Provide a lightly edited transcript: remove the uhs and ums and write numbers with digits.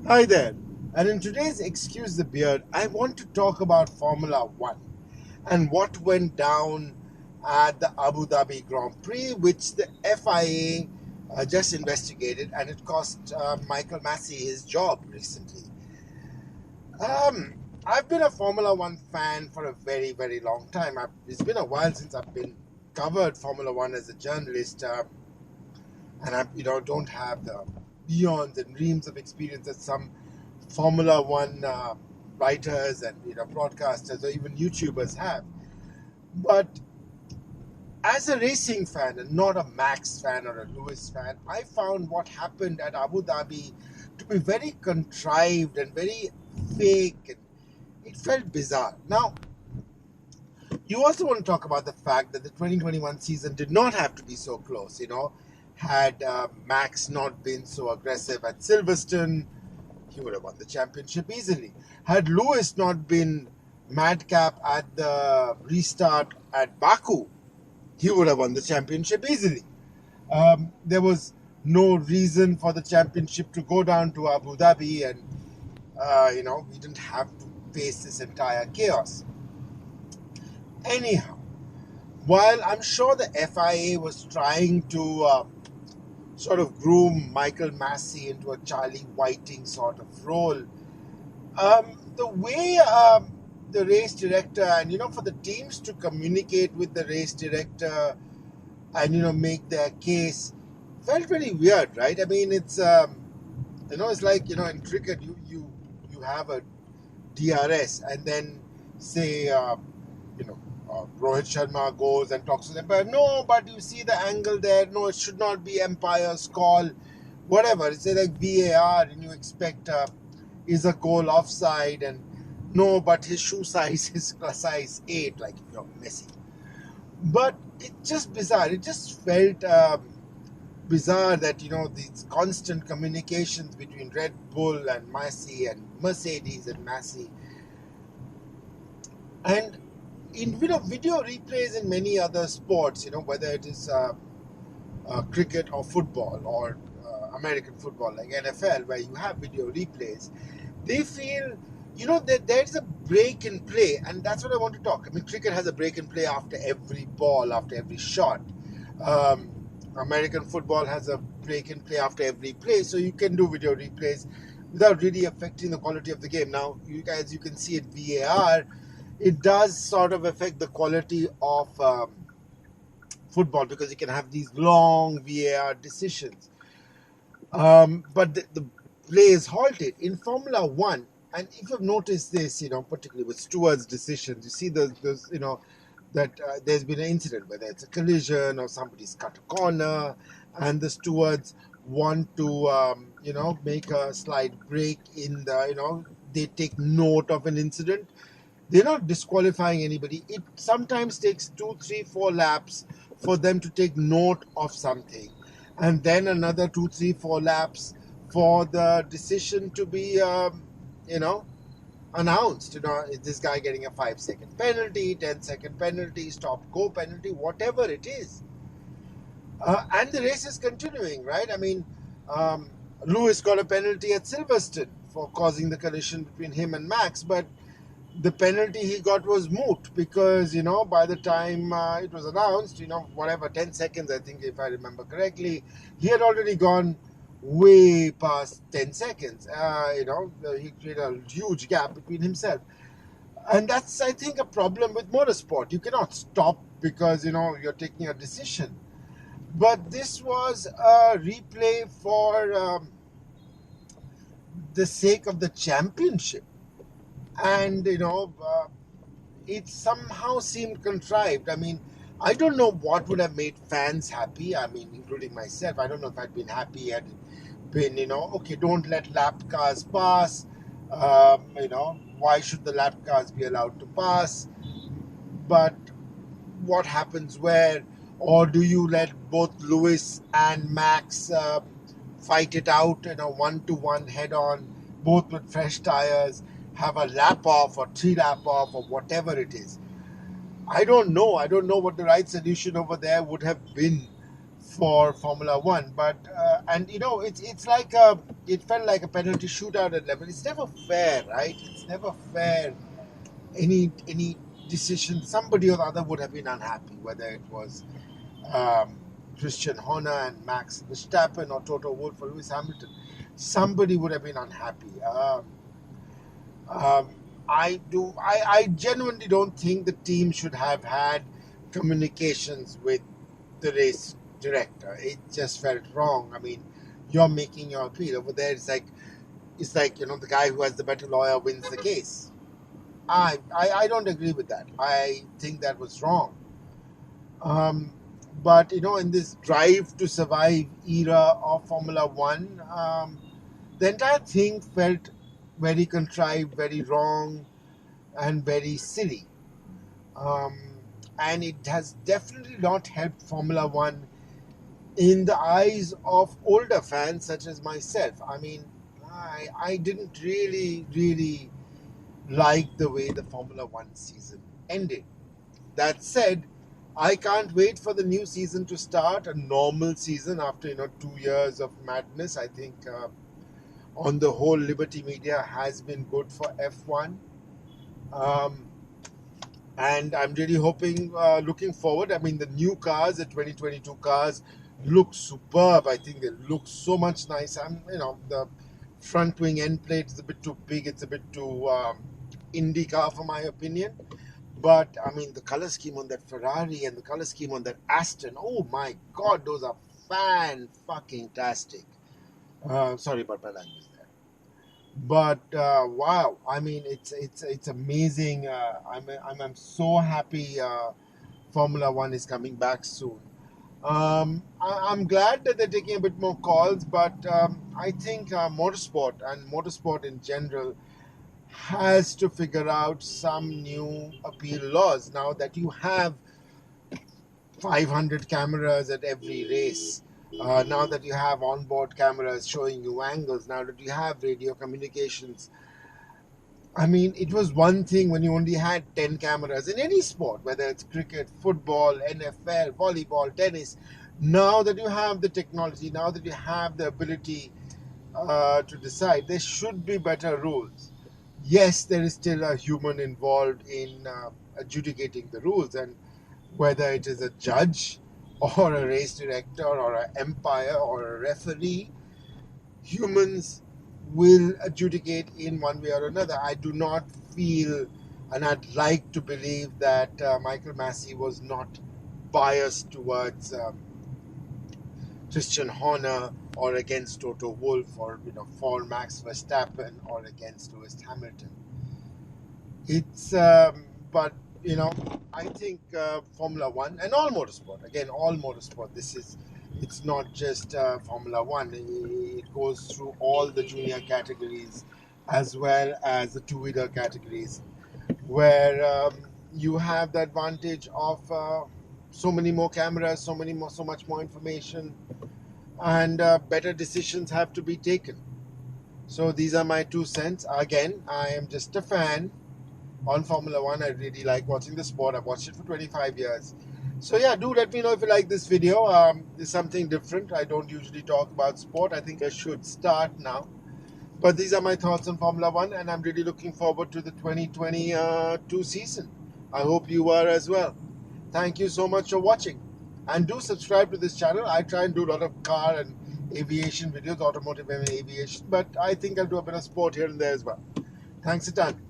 Hi there, and in today's Excuse the Beard, I want to talk about Formula One and what went down at the Abu Dhabi Grand Prix, which the FIA just investigated, and it cost Michael Masi his job recently. Um, I've been a Formula One fan for a very, very long time. It's been a while since I've been covered Formula One as a journalist, and I, don't have the eons and reams of experience that some Formula One writers and broadcasters or even YouTubers have. But as a racing fan and not a Max fan or a Lewis fan, I found what happened at Abu Dhabi to be very contrived and very fake, and it felt bizarre. Now, you also want to talk about the fact that the 2021 season did not have to be so close. Had Max not been so aggressive at Silverstone, he would have won the championship easily. Had Lewis not been madcap at the restart at Baku, he would have won the championship easily. There was no reason for the championship to go down to Abu Dhabi, and we didn't have to face this entire chaos. Anyhow, while I'm sure the FIA was trying to sort of groom Michael Masi into a Charlie Whiting sort of role, the way the race director and for the teams to communicate with the race director and make their case felt very weird, right? I mean, it's like in cricket you have a DRS, and then say Rohit Sharma goes and talks to them, but no, but you see the angle there, no, it should not be umpire's call, whatever. It's like VAR, and you expect is a goal offside, and no, but his shoe size is size 8, like Messi. But it's just bizarre. It just felt bizarre that these constant communications between Red Bull and Masi and Mercedes and Masi, and in video replays in many other sports, whether it is cricket or football or American football like NFL, where you have video replays, they feel that there's a break in play, and that's what I want to talk. I mean, cricket has a break in play after every ball, after every shot. American football has a break in play after every play, so you can do video replays without really affecting the quality of the game. Now, you can see it VAR. It does sort of affect the quality of football, because you can have these long VAR decisions. But the play is halted in Formula One, and if you've noticed this, particularly with stewards' decisions, you see those that there's been an incident, whether it's a collision or somebody's cut a corner, and the stewards want to make a slight break in the they take note of an incident. They're not disqualifying anybody. It sometimes takes 2, 3, 4 laps for them to take note of something, and then another 2, 3, 4 laps for the decision to be, announced. Is this guy getting a 5-second penalty, 10-second penalty, stop-go penalty, whatever it is. And the race is continuing, right? I mean, Lewis got a penalty at Silverstone for causing the collision between him and Max, but the penalty he got was moot, because by the time it was announced, whatever, 10 seconds, I think, if I remember correctly, he had already gone way past 10 seconds. He created a huge gap between himself, and that's, I think, a problem with motorsport. You cannot stop because you're taking a decision. But this was a replay for the sake of the championship, and it somehow seemed contrived. I mean, I don't know what would have made fans happy. I mean, including myself. I don't know if I'd been happy had it been, okay, don't let lap cars pass. Why should the lap cars be allowed to pass? But what happens where? Or do you let both Lewis and Max fight it out in a 1-to-1 head-on, both with fresh tires, have a lap off or 3 lap off or whatever it is? I don't know. I don't know what the right solution over there would have been for Formula One. But and you know, it's like it felt like a penalty shootout at level. It's never fair, right? It's never fair. Any decision, somebody or the other would have been unhappy, whether it was um, Christian Horner and Max Verstappen or Toto Wolff or Lewis Hamilton. Somebody would have been unhappy. Um, I genuinely don't think the team should have had communications with the race director. It just felt wrong. I mean, you're making your appeal over there. It's like, you know, the guy who has the better lawyer wins the case. I don't agree with that. I think that was wrong. Um, but you know, in this drive to survive era of Formula One, the entire thing felt very contrived, very wrong, and very silly. Um, and it has definitely not helped Formula One in the eyes of older fans such as myself. I mean, I didn't really like the way the Formula One season ended. That said, I can't wait for the new season to start, a normal season after 2 years of madness. I think on the whole, Liberty Media has been good for F1. And I'm really hoping, looking forward. I mean, the new cars, the 2022 cars, look superb. I think they look so much nicer. The front wing end plate is a bit too big. It's a bit too Indy car, for my opinion. But I mean, the color scheme on that Ferrari and the color scheme on that Aston, oh my God, those are fan-fucking-tastic. Sorry about my language there. But wow, I mean, it's amazing. I'm so happy Formula One is coming back soon. I'm glad that they're taking a bit more calls, but I think motorsport in general has to figure out some new appeal laws now that you have 500 cameras at every race. Now that you have onboard cameras showing you angles, now that you have radio communications. I mean, it was one thing when you only had 10 cameras in any sport, whether it's cricket, football, NFL, volleyball, tennis. Now that you have the technology, now that you have the ability to decide, there should be better rules. Yes, there is still a human involved in adjudicating the rules, and whether it is a judge or a race director or an umpire or a referee, humans will adjudicate in one way or another. I do not feel, and I'd like to believe that Michael Masi was not biased towards Christian Horner or against Toto Wolff or for Max Verstappen or against Lewis Hamilton. It's but I think Formula One and all motorsport, again, all motorsport, it's not just Formula One. It goes through all the junior categories as well as the two-wheeler categories, where you have the advantage of so many more cameras, so much more information, and better decisions have to be taken. So these are my 2 cents. Again, I am just a fan on Formula One. I really like watching the sport. I've watched it for 25 years. So yeah, do let me know if you like this video. It's something different. I don't usually talk about sport. I think I should start now. But these are my thoughts on Formula One, and I'm really looking forward to the 2022 season. I hope you are as well. Thank you so much for watching. And do subscribe to this channel. I try and do a lot of car and aviation videos, automotive and aviation, but I think I'll do a bit of sport here and there as well. Thanks a ton.